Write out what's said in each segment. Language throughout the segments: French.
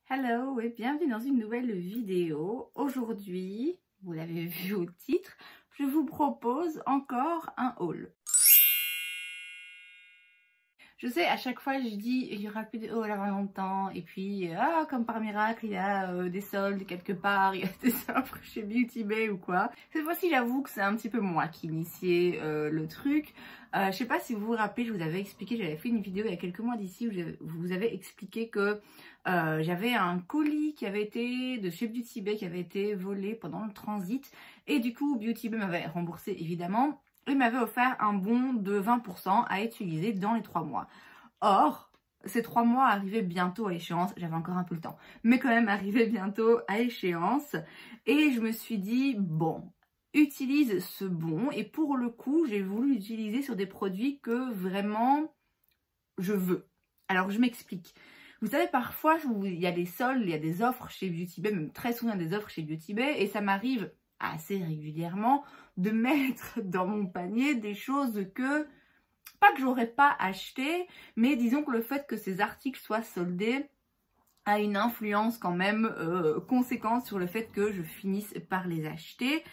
Hello et bienvenue dans une nouvelle vidéo. Aujourd'hui, vous l'avez vu au titre, je vous propose encore un haul. Je sais, à chaque fois je dis il y aura plus de haul avant longtemps et puis comme par miracle il y a des soldes quelque part, il y a des offres chez Beauty Bay ou quoi. Cette fois-ci j'avoue que c'est un petit peu moi qui initiais le truc. Je sais pas si vous vous rappelez, je vous avais expliqué, j'avais fait une vidéo il y a quelques mois d'ici où je vous avais expliqué que j'avais un colis qui avait été de chez Beauty Bay qui avait été volé pendant le transit et du coup Beauty Bay m'avait remboursé évidemment. Il m'avait offert un bon de 20% à utiliser dans les 3 mois. Or, ces 3 mois arrivaient bientôt à échéance. J'avais encore un peu le temps, mais quand même arrivaient bientôt à échéance. Et je me suis dit, bon, utilise ce bon. Et pour le coup, j'ai voulu l'utiliser sur des produits que vraiment je veux. Alors, je m'explique. Vous savez, parfois, il y a des soldes, il y a des offres chez Beauty Bay, même très souvent des offres chez Beauty Bay. Et ça m'arrive assez régulièrement de mettre dans mon panier des choses que, pas que j'aurais pas acheté, mais disons que le fait que ces articles soient soldés a une influence quand même conséquente sur le fait que je finisse par les acheter.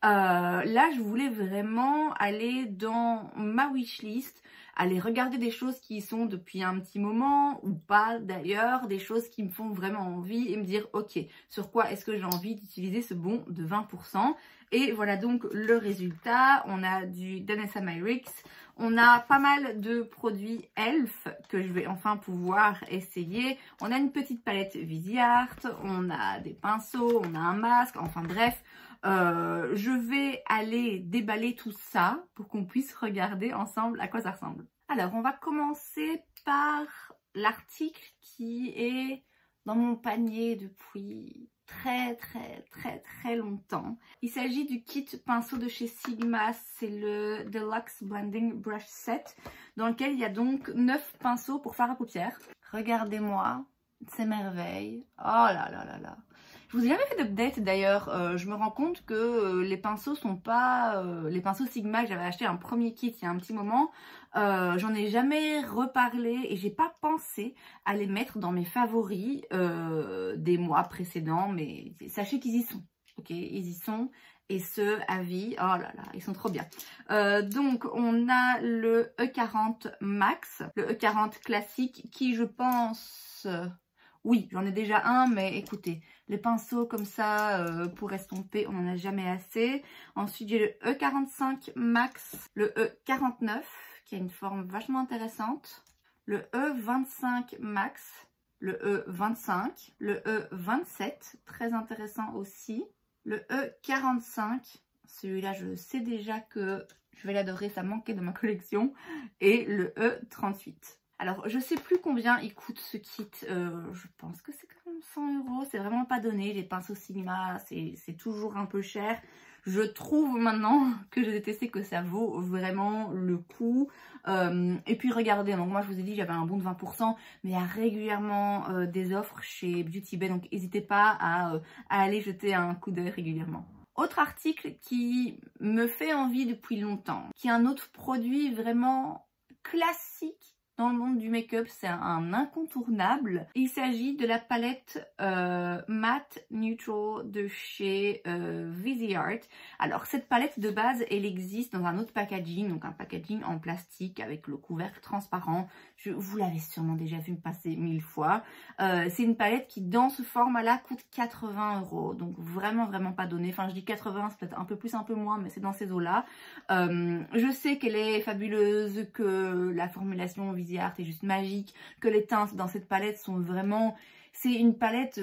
Là, je voulais vraiment aller dans ma wishlist, aller regarder des choses qui y sont depuis un petit moment ou pas d'ailleurs, des choses qui me font vraiment envie et me dire ok, sur quoi est-ce que j'ai envie d'utiliser ce bon de 20%. Et voilà donc le résultat. On a du Danessa Myricks, on a pas mal de produits Elf que je vais enfin pouvoir essayer. On a une petite palette Viseart, on a des pinceaux, on a un masque, enfin bref. Je vais aller déballer tout ça pour qu'on puisse regarder ensemble à quoi ça ressemble. Alors, on va commencer par l'article qui est dans mon panier depuis très longtemps. Il s'agit du kit pinceau de chez Sigma, c'est le Deluxe Blending Brush Set, dans lequel il y a donc 9 pinceaux pour fard à paupières. Regardez-moi ces merveilles. Oh là là là là. Je vous ai jamais fait d'update d'ailleurs, je me rends compte que les pinceaux sont pas... les pinceaux Sigma que j'avais acheté un premier kit il y a un petit moment, j'en ai jamais reparlé et j'ai pas pensé à les mettre dans mes favoris des mois précédents, mais sachez qu'ils y sont, ok, ils y sont. Et ce, à vie, oh là là, ils sont trop bien. Donc, on a le E40 Max, le E40 classique qui, je pense... oui, j'en ai déjà un, mais écoutez, les pinceaux comme ça pour estomper, on n'en a jamais assez. Ensuite, j'ai le E45 Max, le E49 qui a une forme vachement intéressante, le E25 Max, le E25, le E27, très intéressant aussi, le E45, celui-là je sais déjà que je vais l'adorer, ça manquait de ma collection, et le E38. Alors, je sais plus combien il coûte ce kit, je pense que c'est quand même 100 €, c'est vraiment pas donné, les pinceaux Sigma, c'est toujours un peu cher. Je trouve maintenant que j'ai testé que ça vaut vraiment le coup. Et puis regardez, donc moi je vous ai dit j'avais un bon de 20%, mais il y a régulièrement des offres chez Beauty Bay, donc n'hésitez pas à aller jeter un coup d'œil régulièrement. Autre article qui me fait envie depuis longtemps, qui est un autre produit vraiment classique dans le monde du make-up, c'est un incontournable. Il s'agit de la palette Matte Neutral de chez Viseart. Alors cette palette de base, elle existe dans un autre packaging, donc un packaging en plastique avec le couvercle transparent. Vous l'avez sûrement déjà vu me passer 1000 fois. C'est une palette qui dans ce format-là coûte 80 €, donc vraiment pas donné. Enfin je dis 80, c'est peut-être un peu plus, un peu moins, mais c'est dans ces eaux-là. Je sais qu'elle est fabuleuse, que la formulation Viseart est juste magique, que les teintes dans cette palette sont vraiment... C'est une palette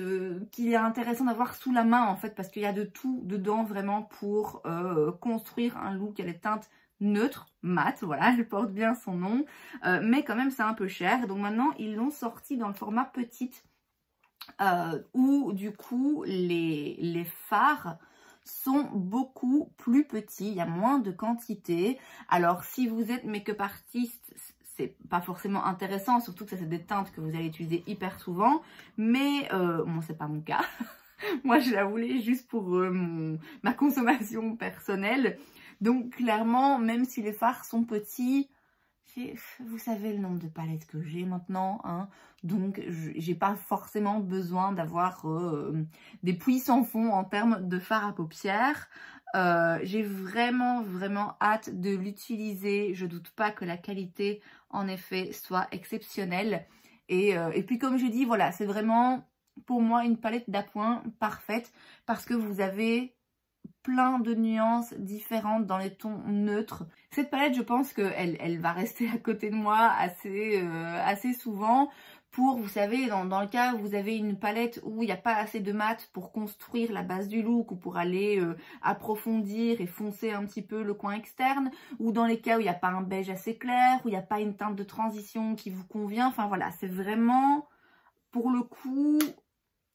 qu'il est intéressant d'avoir sous la main en fait, parce qu'il y a de tout dedans vraiment pour construire un look. Il y a des teintes neutres, mat, voilà, elle porte bien son nom, mais quand même c'est un peu cher. Donc maintenant ils l'ont sorti dans le format petite, où du coup les fards sont beaucoup plus petits, il y a moins de quantité. Alors si vous êtes make-up artiste, c'est pas forcément intéressant, surtout que ça c'est des teintes que vous allez utiliser hyper souvent, mais bon c'est pas mon cas. Moi je la voulais juste pour ma consommation personnelle, donc clairement même si les fards sont petits, Vous savez le nombre de palettes que j'ai maintenant, hein, donc j'ai pas forcément besoin d'avoir des puits sans fond en termes de fard à paupières. J'ai vraiment hâte de l'utiliser. Je doute pas que la qualité en effet soit exceptionnelle. Et puis comme je dis, voilà, c'est vraiment pour moi une palette d'appoint parfaite parce que vous avez plein de nuances différentes dans les tons neutres. Cette palette, je pense qu'elle va rester à côté de moi assez souvent pour, vous savez, dans le cas où vous avez une palette où il n'y a pas assez de mat pour construire la base du look ou pour aller approfondir et foncer un petit peu le coin externe, ou dans les cas où il n'y a pas un beige assez clair, où il n'y a pas une teinte de transition qui vous convient. Enfin voilà, c'est vraiment, pour le coup,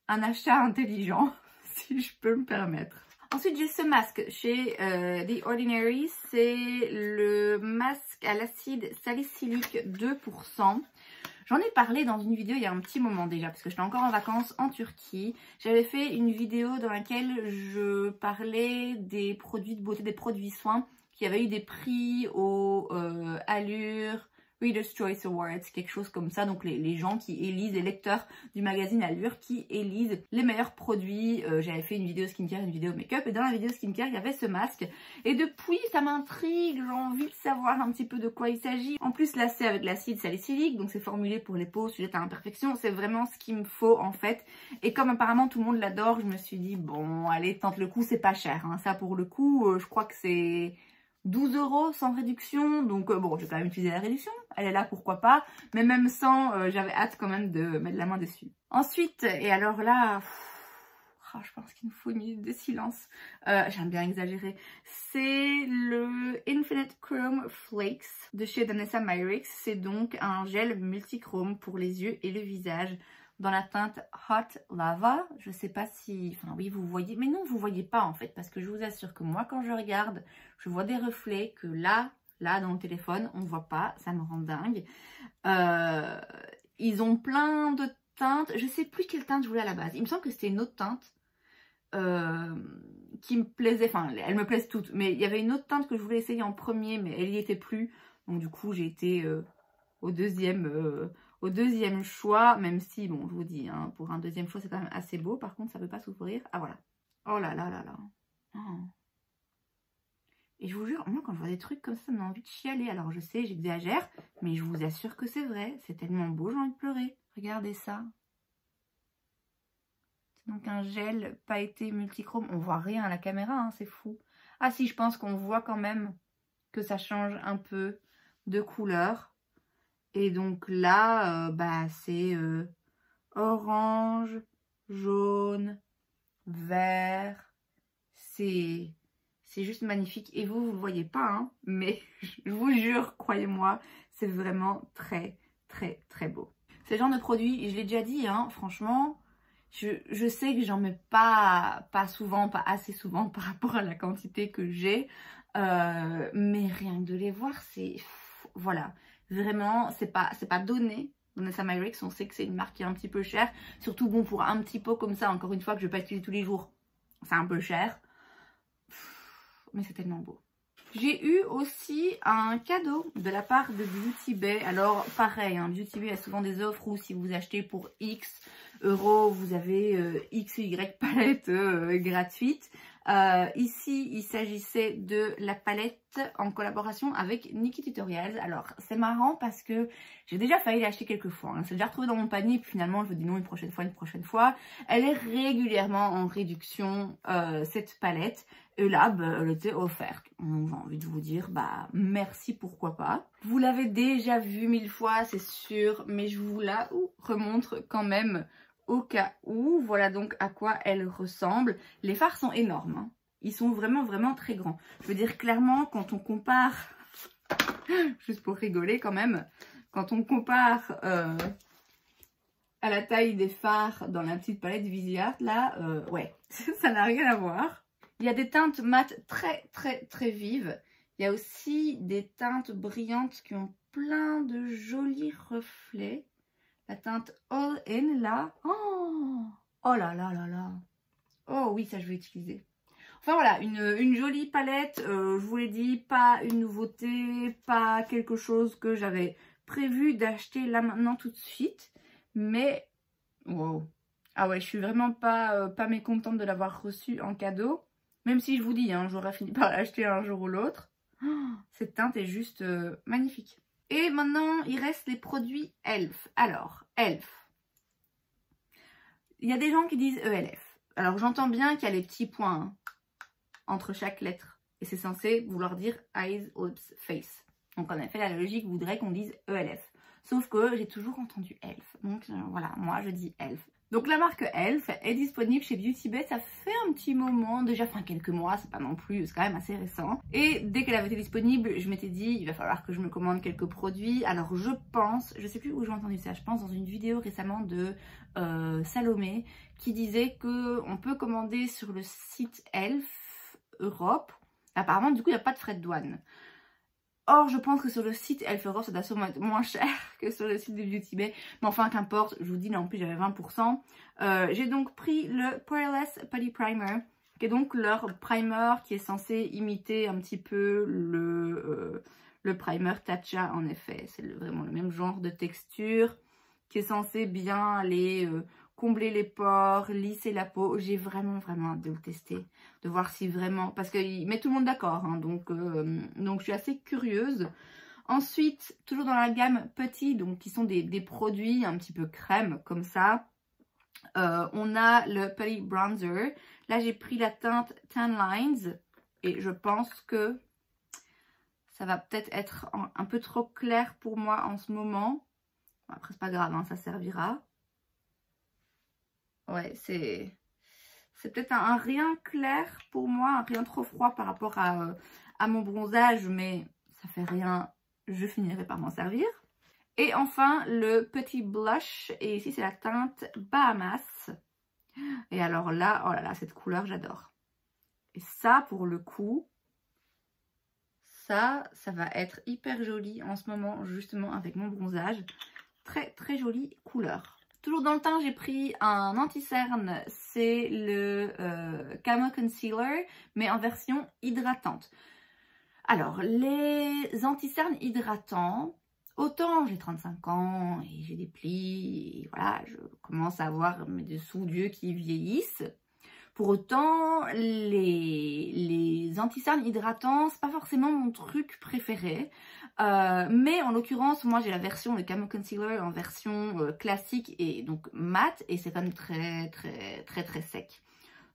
un achat intelligent, si je peux me permettre. Ensuite, j'ai ce masque chez The Ordinary. C'est le masque à l'acide salicylique 2%. J'en ai parlé dans une vidéo il y a un petit moment déjà, parce que j'étais encore en vacances en Turquie. J'avais fait une vidéo dans laquelle je parlais des produits de beauté, des produits soins qui avaient eu des prix au Allure, Reader's Choice Awards, quelque chose comme ça. Donc les gens qui élisent, les lecteurs du magazine Allure qui élisent les meilleurs produits. J'avais fait une vidéo skincare, une vidéo make-up, et dans la vidéo skincare il y avait ce masque. Et depuis ça m'intrigue, j'ai envie de savoir un petit peu de quoi il s'agit. En plus là c'est avec l'acide salicylique, donc c'est formulé pour les peaux sujettes à imperfection. C'est vraiment ce qu'il me faut en fait. Et comme apparemment tout le monde l'adore, je me suis dit bon allez tente le coup, c'est pas cher, hein. Ça pour le coup je crois que c'est 12 € sans réduction, donc bon, j'ai quand même utilisé la réduction, elle est là, pourquoi pas, mais même sans, j'avais hâte quand même de mettre la main dessus. Ensuite, et alors là, je pense qu'il me faut une minute de silence, j'aime bien exagérer, c'est le Infinite Chrome Flakes de chez Danessa Myricks. C'est donc un gel multichrome pour les yeux et le visage, dans la teinte Hot Lava. Je sais pas si... Enfin oui, vous voyez. Mais non, vous voyez pas en fait. Parce que je vous assure que moi, quand je regarde, je vois des reflets que là dans le téléphone, on ne voit pas. Ça me rend dingue. Ils ont plein de teintes. Je sais plus quelle teinte je voulais à la base. Il me semble que c'était une autre teinte qui me plaisait. Enfin, elles me plaisent toutes. Mais il y avait une autre teinte que je voulais essayer en premier, mais elle n'y était plus. Donc du coup, j'ai été au deuxième choix, même si, bon, je vous dis, hein, pour un deuxième choix, c'est quand même assez beau. Par contre, ça ne peut pas s'ouvrir. Ah, voilà. Oh là là là là. Oh. Et je vous jure, moi, quand je vois des trucs comme ça, ça me donne envie de chialer. Alors, je sais, j'exagère, mais je vous assure que c'est vrai. C'est tellement beau, j'ai envie de pleurer. Regardez ça. C'est donc un gel pailleté multichrome. On voit rien à la caméra, hein, c'est fou. Ah si, je pense qu'on voit quand même que ça change un peu de couleur. Et donc là, bah, c'est orange, jaune, vert. C'est juste magnifique. Et vous le voyez pas, hein, mais je vous jure, croyez-moi, c'est vraiment très beau. C'est le genre de produit, je l'ai déjà dit, hein, franchement, je sais que j'en mets pas souvent, pas assez souvent par rapport à la quantité que j'ai. Mais rien que de les voir, c'est... Voilà. Vraiment, c'est pas donné. Danessa Myricks, on sait que c'est une marque qui est un petit peu chère. Surtout, bon, pour un petit pot comme ça, encore une fois, que je vais pas utiliser tous les jours, c'est un peu cher. Mais c'est tellement beau. J'ai eu aussi un cadeau de la part de Beauty Bay. Alors, pareil, hein, Beauty Bay a souvent des offres où si vous achetez pour X euros, vous avez X ou Y palette gratuite. Ici, il s'agissait de la palette en collaboration avec Nikkie Tutorials. Alors, c'est marrant parce que j'ai déjà failli l'acheter quelques fois. Hein. C'est déjà retrouvé dans mon panier, puis finalement, je me dis non, une prochaine fois. Elle est régulièrement en réduction, cette palette. Et là, bah, elle était offerte. Donc, j'ai envie de vous dire, bah, merci, pourquoi pas. Vous l'avez déjà vu 1000 fois, c'est sûr, mais je vous la remontre quand même au cas où. Voilà donc à quoi elle ressemble. Les fards sont énormes, hein. Ils sont vraiment très grands. Je veux dire, clairement, quand on compare, juste pour rigoler quand même, quand on compare à la taille des fards dans la petite palette Viseart, là, ouais, ça n'a rien à voir. Il y a des teintes mat très vives. Il y a aussi des teintes brillantes qui ont plein de jolis reflets. La teinte All In là. Oh là là là là. Oh oui, ça je vais utiliser. Enfin voilà, une jolie palette, je vous l'ai dit, pas une nouveauté, pas quelque chose que j'avais prévu d'acheter là maintenant tout de suite. Mais, wow. Ah ouais, je suis vraiment pas mécontente de l'avoir reçu en cadeau. Même si je vous dis, hein, j'aurais fini par l'acheter un jour ou l'autre. Oh, cette teinte est juste magnifique. Et maintenant, il reste les produits Elf. Alors, Elf. Il y a des gens qui disent ELF. Alors, j'entends bien qu'il y a les petits points hein, entre chaque lettre. Et c'est censé vouloir dire Eyes, Lips, Face. Donc, en effet, la logique voudrait qu'on dise ELF. Sauf que j'ai toujours entendu Elf. Donc, voilà, moi, je dis Elf. Donc la marque Elf est disponible chez Beauty Bay, ça fait un petit moment, déjà enfin quelques mois, c'est pas non plus, c'est quand même assez récent. Et dès qu'elle avait été disponible, je m'étais dit, il va falloir que je me commande quelques produits. Alors je pense, je sais plus où j'ai entendu ça, je pense dans une vidéo récemment de Salomé, qui disait que on peut commander sur le site Elf Europe. Apparemment du coup il n'y a pas de frais de douane. Or, je pense que sur le site Elf Europe, ça doit sûrement être moins cher que sur le site de Beauty Bay. Mais enfin, qu'importe, je vous dis, là en plus j'avais 20%. J'ai donc pris le Poreless Putty Primer, qui est donc leur primer qui est censé imiter un petit peu le primer Tatcha en effet. C'est vraiment le même genre de texture qui est censé bien aller combler les pores, lisser la peau. J'ai vraiment hâte de le tester, de voir si vraiment... Parce qu'il met tout le monde d'accord, hein, donc je suis assez curieuse. Ensuite, toujours dans la gamme Putty, donc qui sont des produits un petit peu crème comme ça. On a le Putty Bronzer. Là, j'ai pris la teinte Tan Lines et je pense que ça va peut-être être un peu trop clair pour moi en ce moment. Après, c'est pas grave, hein, ça servira. Ouais, c'est peut-être un rien clair pour moi, un rien trop froid par rapport à mon bronzage, mais ça fait rien, je finirai par m'en servir. Et enfin, le petit blush, et ici c'est la teinte Bahamas. Et alors là, oh là là, cette couleur, j'adore. Et ça, pour le coup, ça va être hyper joli en ce moment, justement, avec mon bronzage. Très jolie couleur. Toujours dans le teint, j'ai pris un anti-cerne, c'est le Camo Concealer, mais en version hydratante. Alors, les anti-cernes hydratants, autant j'ai 35 ans et j'ai des plis, et voilà, je commence à avoir mes dessous d'yeux qui vieillissent. Pour autant, les anti-cernes hydratants, c'est pas forcément mon truc préféré. Mais en l'occurrence, moi j'ai la version, le Camo Concealer en version classique et donc mat. Et c'est quand même très sec.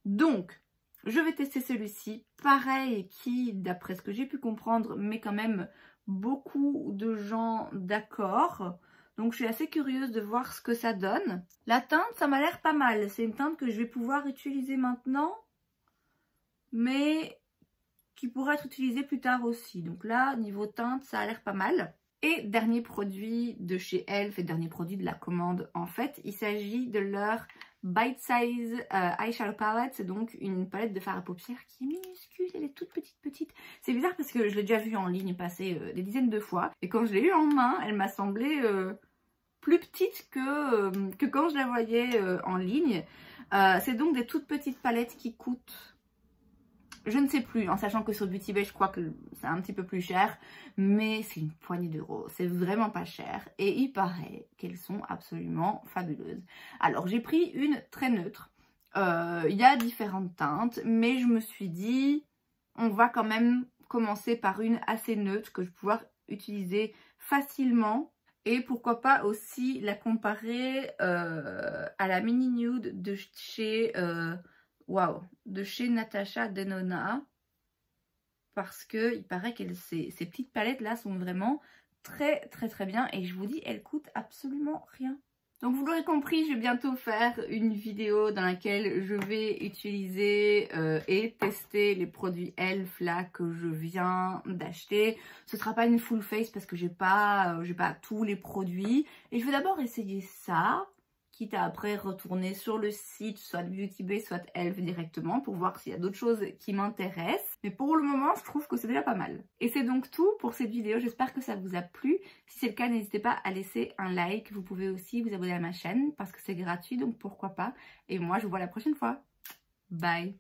Donc, je vais tester celui-ci. Pareil, qui, d'après ce que j'ai pu comprendre, met quand même beaucoup de gens d'accord. Donc je suis assez curieuse de voir ce que ça donne. La teinte, ça m'a l'air pas mal. C'est une teinte que je vais pouvoir utiliser maintenant, mais qui pourra être utilisée plus tard aussi. Donc là, niveau teinte, ça a l'air pas mal. Et dernier produit de chez Elf et dernier produit de la commande en fait, il s'agit de leur Bite Size Eyeshadow Palette. C'est donc une palette de fard à paupières qui est minuscule, elle est toute petite. C'est bizarre parce que je l'ai déjà vue en ligne passer des dizaines de fois. Et quand je l'ai eue en main, elle m'a semblé plus petite que quand je la voyais en ligne. C'est donc des toutes petites palettes qui coûtent... Je ne sais plus, en sachant que sur Beauty Bay, je crois que c'est un petit peu plus cher. Mais c'est une poignée d'euros. C'est vraiment pas cher. Et il paraît qu'elles sont absolument fabuleuses. Alors, j'ai pris une très neutre. Il y a différentes teintes. Mais je me suis dit, on va quand même commencer par une assez neutre que je vais pouvoir utiliser facilement. Et pourquoi pas aussi la comparer à la Mini Nude de chez... Waouh, de chez Natasha Denona, parce que il paraît que ces petites palettes là sont vraiment très bien et je vous dis, elles coûtent absolument rien. Donc vous l'aurez compris, je vais bientôt faire une vidéo dans laquelle je vais utiliser et tester les produits Elf là que je viens d'acheter. Ce sera pas une full face parce que j'ai pas tous les produits et je vais d'abord essayer ça. Quitte à après retourner sur le site, soit Beauty Bay, soit Elf directement pour voir s'il y a d'autres choses qui m'intéressent. Mais pour le moment, je trouve que c'est déjà pas mal. Et c'est donc tout pour cette vidéo. J'espère que ça vous a plu. Si c'est le cas, n'hésitez pas à laisser un like. Vous pouvez aussi vous abonner à ma chaîne parce que c'est gratuit, donc pourquoi pas. Et moi, je vous vois la prochaine fois. Bye!